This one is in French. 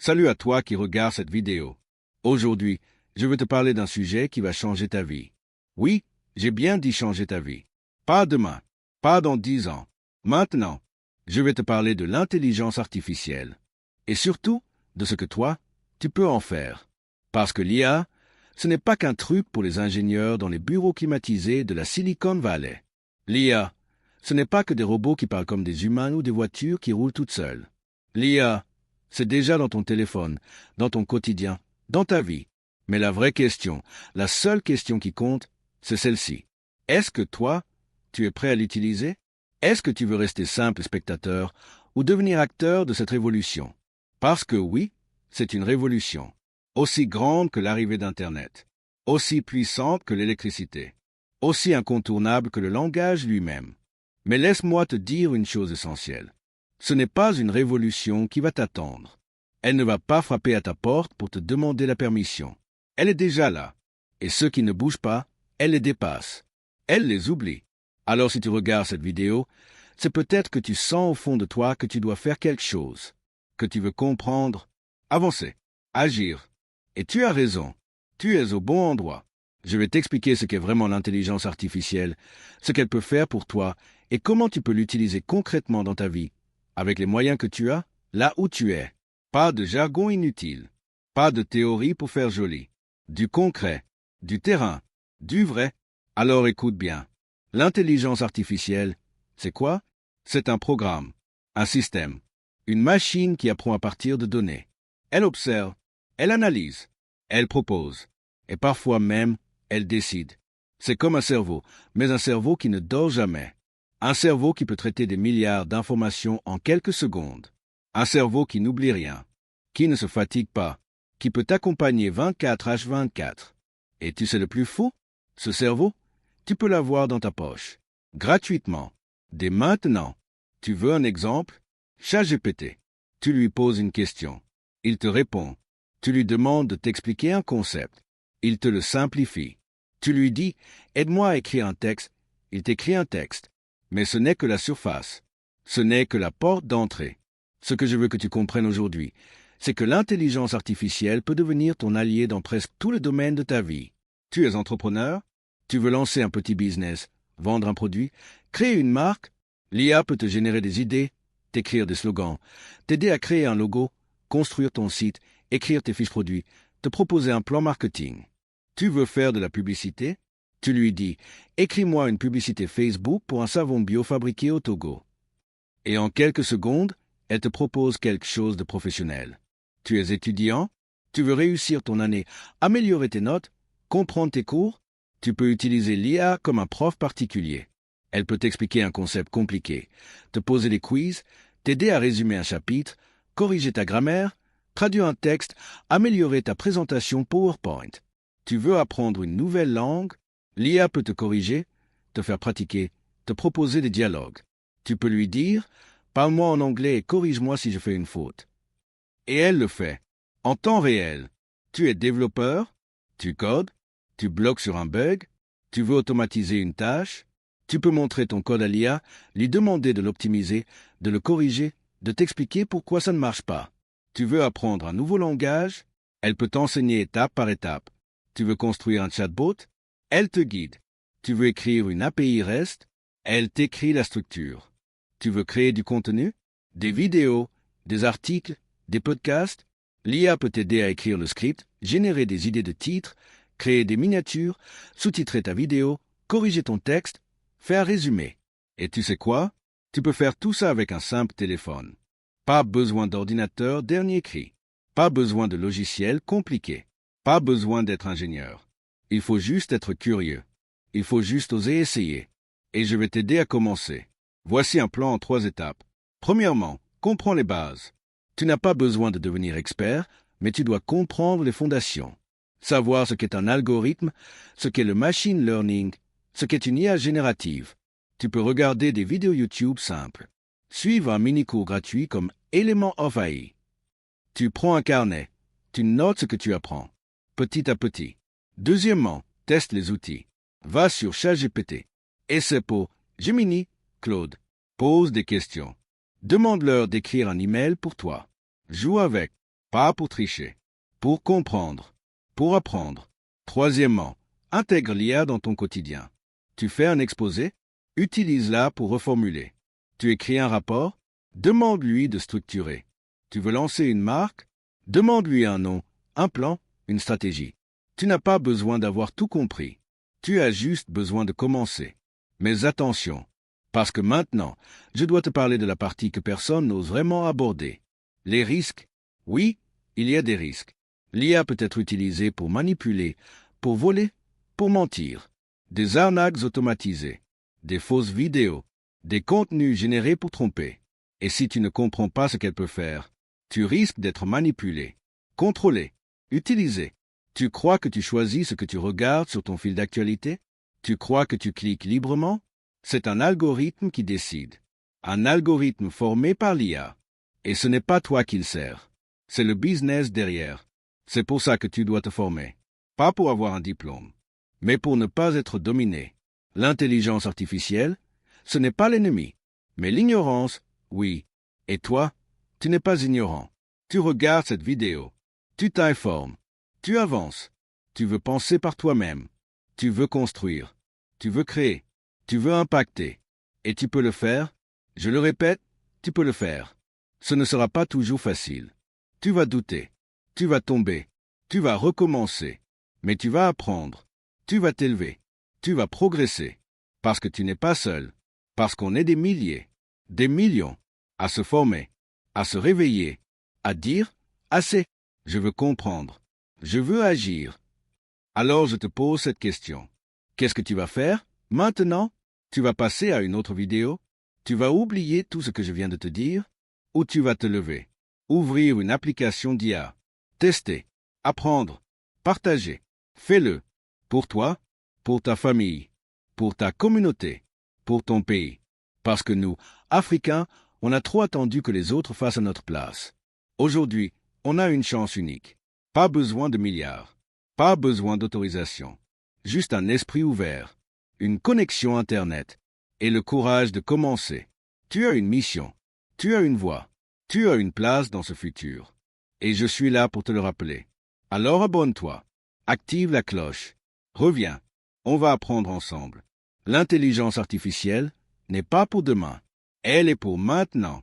Salut à toi qui regarde cette vidéo. Aujourd'hui, je veux te parler d'un sujet qui va changer ta vie. Oui, j'ai bien dit changer ta vie. Pas demain, pas dans 10 ans. Maintenant, je vais te parler de l'intelligence artificielle. Et surtout, de ce que toi, tu peux en faire. Parce que l'IA, ce n'est pas qu'un truc pour les ingénieurs dans les bureaux climatisés de la Silicon Valley. L'IA, ce n'est pas que des robots qui parlent comme des humains ou des voitures qui roulent toutes seules. L'IA, c'est déjà dans ton téléphone, dans ton quotidien, dans ta vie. Mais la vraie question, la seule question qui compte, c'est celle-ci. Est-ce que toi, tu es prêt à l'utiliser? Est-ce que tu veux rester simple spectateur ou devenir acteur de cette révolution? Parce que oui, c'est une révolution, aussi grande que l'arrivée d'Internet, aussi puissante que l'électricité, aussi incontournable que le langage lui-même. Mais laisse-moi te dire une chose essentielle. Ce n'est pas une révolution qui va t'attendre. Elle ne va pas frapper à ta porte pour te demander la permission. Elle est déjà là. Et ceux qui ne bougent pas, elle les dépasse. Elle les oublie. Alors si tu regardes cette vidéo, c'est peut-être que tu sens au fond de toi que tu dois faire quelque chose, que tu veux comprendre, avancer, agir. Et tu as raison. Tu es au bon endroit. Je vais t'expliquer ce qu'est vraiment l'intelligence artificielle, ce qu'elle peut faire pour toi et comment tu peux l'utiliser concrètement dans ta vie, avec les moyens que tu as, là où tu es. Pas de jargon inutile, pas de théorie pour faire joli. Du concret, du terrain, du vrai. Alors écoute bien. L'intelligence artificielle, c'est quoi? C'est un programme, un système, une machine qui apprend à partir de données. Elle observe, elle analyse, elle propose, et parfois même, elle décide. C'est comme un cerveau, mais un cerveau qui ne dort jamais. Un cerveau qui peut traiter des milliards d'informations en quelques secondes. Un cerveau qui n'oublie rien, qui ne se fatigue pas, qui peut t'accompagner 24h24. Et tu sais le plus fou? Ce cerveau, tu peux l'avoir dans ta poche, gratuitement, dès maintenant. Tu veux un exemple? ChatGPT. Tu lui poses une question. Il te répond. Tu lui demandes de t'expliquer un concept. Il te le simplifie. Tu lui dis « Aide-moi à écrire un texte ». Il t'écrit un texte. Mais ce n'est que la surface. Ce n'est que la porte d'entrée. Ce que je veux que tu comprennes aujourd'hui, c'est que l'intelligence artificielle peut devenir ton allié dans presque tous les domaines de ta vie. Tu es entrepreneur? Tu veux lancer un petit business, vendre un produit, créer une marque? L'IA peut te générer des idées, t'écrire des slogans, t'aider à créer un logo, construire ton site, écrire tes fiches produits, te proposer un plan marketing. Tu veux faire de la publicité? Tu lui dis « Écris-moi une publicité Facebook pour un savon bio fabriqué au Togo ». Et en quelques secondes, elle te propose quelque chose de professionnel. Tu es étudiant? Tu veux réussir ton année, améliorer tes notes, comprendre tes cours? Tu peux utiliser l'IA comme un prof particulier. Elle peut t'expliquer un concept compliqué, te poser des quiz, t'aider à résumer un chapitre, corriger ta grammaire, traduire un texte, améliorer ta présentation PowerPoint. Tu veux apprendre une nouvelle langue? L'IA peut te corriger, te faire pratiquer, te proposer des dialogues. Tu peux lui dire « Parle-moi en anglais et corrige-moi si je fais une faute ». Et elle le fait, en temps réel. Tu es développeur, tu codes, tu bloques sur un bug, tu veux automatiser une tâche, tu peux montrer ton code à l'IA, lui demander de l'optimiser, de le corriger, de t'expliquer pourquoi ça ne marche pas. Tu veux apprendre un nouveau langage, elle peut t'enseigner étape par étape. Tu veux construire un chatbot, elle te guide. Tu veux écrire une API REST, elle t'écrit la structure. Tu veux créer du contenu, des vidéos, des articles, des podcasts? L'IA peut t'aider à écrire le script, générer des idées de titres, créer des miniatures, sous-titrer ta vidéo, corriger ton texte, faire un résumé. Et tu sais quoi? Tu peux faire tout ça avec un simple téléphone. Pas besoin d'ordinateur dernier cri. Pas besoin de logiciel compliqué. Pas besoin d'être ingénieur. Il faut juste être curieux. Il faut juste oser essayer. Et je vais t'aider à commencer. Voici un plan en 3 étapes. Premièrement, comprends les bases. Tu n'as pas besoin de devenir expert, mais tu dois comprendre les fondations. Savoir ce qu'est un algorithme, ce qu'est le machine learning, ce qu'est une IA générative. Tu peux regarder des vidéos YouTube simples. Suivre un mini-cours gratuit comme Element of AI. Tu prends un carnet. Tu notes ce que tu apprends, petit à petit. Deuxièmement, teste les outils. Va sur ChatGPT. Essaie pour Gemini, Claude. Pose des questions. Demande-leur d'écrire un email pour toi. Joue avec. Pas pour tricher. Pour comprendre. Pour apprendre. Troisièmement, intègre l'IA dans ton quotidien. Tu fais un exposé? Utilise-la pour reformuler. Tu écris un rapport? Demande-lui de structurer. Tu veux lancer une marque? Demande-lui un nom, un plan, une stratégie. Tu n'as pas besoin d'avoir tout compris. Tu as juste besoin de commencer. Mais attention, parce que maintenant, je dois te parler de la partie que personne n'ose vraiment aborder. Les risques. Oui, il y a des risques. L'IA peut être utilisée pour manipuler, pour voler, pour mentir. Des arnaques automatisées, des fausses vidéos, des contenus générés pour tromper. Et si tu ne comprends pas ce qu'elle peut faire, tu risques d'être manipulé, contrôlé, utilisé. Tu crois que tu choisis ce que tu regardes sur ton fil d'actualité? Tu crois que tu cliques librement? C'est un algorithme qui décide. Un algorithme formé par l'IA. Et ce n'est pas toi qui le sert. C'est le business derrière. C'est pour ça que tu dois te former. Pas pour avoir un diplôme, mais pour ne pas être dominé. L'intelligence artificielle, ce n'est pas l'ennemi. Mais l'ignorance, oui. Et toi, tu n'es pas ignorant. Tu regardes cette vidéo. Tu t'informes. Tu avances. Tu veux penser par toi-même. Tu veux construire. Tu veux créer. Tu veux impacter. Et tu peux le faire. Je le répète, tu peux le faire. Ce ne sera pas toujours facile. Tu vas douter. Tu vas tomber. Tu vas recommencer. Mais tu vas apprendre. Tu vas t'élever. Tu vas progresser. Parce que tu n'es pas seul. Parce qu'on est des milliers, des millions, à se former, à se réveiller, à dire « assez ». Je veux comprendre. Je veux agir. Alors je te pose cette question. Qu'est-ce que tu vas faire maintenant? Tu vas passer à une autre vidéo? Tu vas oublier tout ce que je viens de te dire? Ou tu vas te lever, ouvrir une application d'IA, tester, apprendre, partager. Fais-le. Pour toi, pour ta famille, pour ta communauté, pour ton pays. Parce que nous, Africains, on a trop attendu que les autres fassent à notre place. Aujourd'hui, on a une chance unique. Pas besoin de milliards. Pas besoin d'autorisation. Juste un esprit ouvert, une connexion Internet et le courage de commencer. Tu as une mission. Tu as une voix. Tu as une place dans ce futur. Et je suis là pour te le rappeler. Alors abonne-toi. Active la cloche. Reviens. On va apprendre ensemble. L'intelligence artificielle n'est pas pour demain. Elle est pour maintenant.